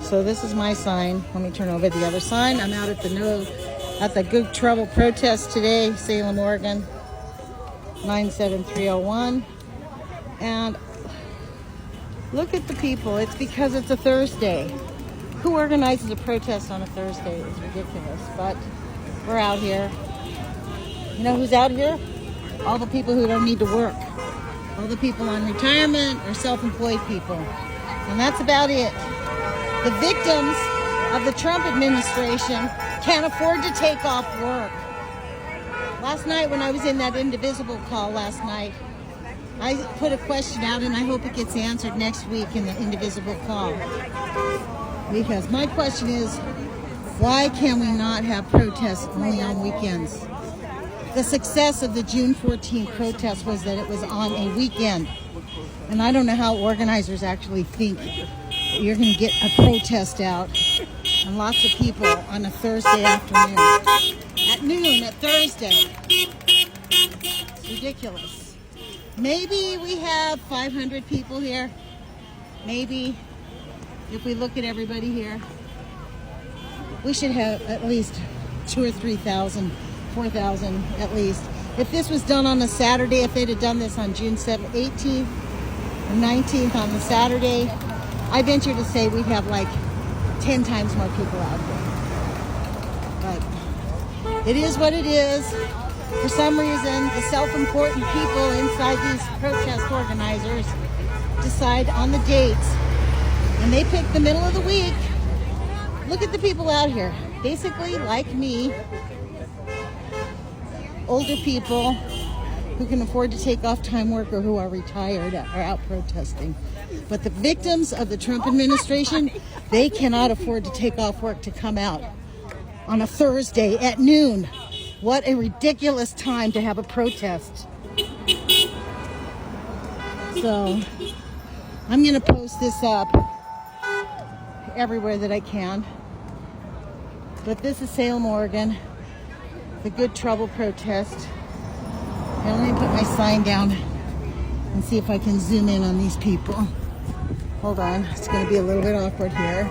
So this is my sign. Let me turn over the other sign. I'm out at the Good Trouble protest today, Salem, Oregon, 97301. And look at the people. It's because it's a Thursday. Who organizes a protest on a Thursday? It's ridiculous, but we're out here. You know who's out here? All the people who don't need to work. All the people on retirement or self-employed people. And that's about it. The victims of the Trump administration can't afford to take off work. Last night when I was in that Indivisible call last night, I put a question out and I hope it gets answered next week in the Indivisible call. Because my question is, why can we not have protests only on weekends? The success of the June 14th protest was that it was on a weekend. And I don't know how organizers actually think you're going to get a protest out and lots of people on a Thursday afternoon. At noon, at Thursday. It's ridiculous. Maybe we have 500 people here. Maybe. If we look at everybody here, we should have at least 2,000 or 3,000, 4,000 at least. If this was done on a Saturday, if they'd have done this on June 18th and 19th on the Saturday, I venture to say we'd have like 10 times more people out there. But it is what it is. For some reason, the self-important people inside these protest organizers decide on the dates. And they pick the middle of the week. Look at the people out here. Basically, like me, older people who can afford to take off time work or who are retired are out protesting. But the victims of the Trump administration, they cannot afford to take off work to come out on a Thursday at noon. What a ridiculous time to have a protest. So, I'm going to post this up everywhere that I can. But this is Salem, Oregon, the Good Trouble protest. And let me put my sign down and see if I can zoom in on these people. Hold on, it's going to be a little bit awkward here.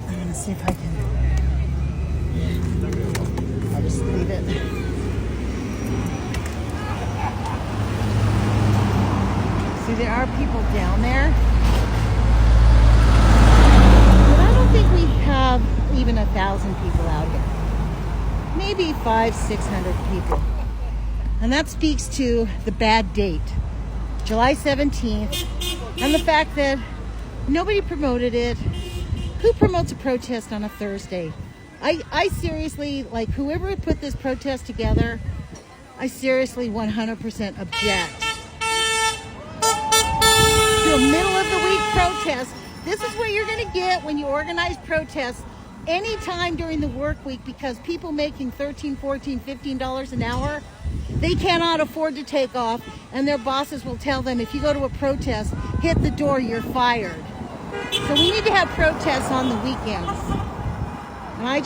I'm going to see if I can. I'll just leave it. See, there are people down there. But I don't think we have even 1,000 people out here. Maybe 500-600 people. And that speaks to the bad date, July 17th, and the fact that nobody promoted it. Who promotes a protest on a Thursday? I seriously, like, whoever put this protest together, I seriously 100% object to a middle of the week protest. This is what you're going to get when you organize protests anytime during the work week, because people making $13, $14, $15 an hour, they cannot afford to take off, and their bosses will tell them, if you go to a protest, hit the door, you're fired. So we need to have protests on the weekends. And I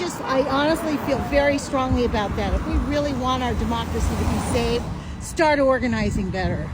honestly feel very strongly about that. If we really want our democracy to be saved, start organizing better.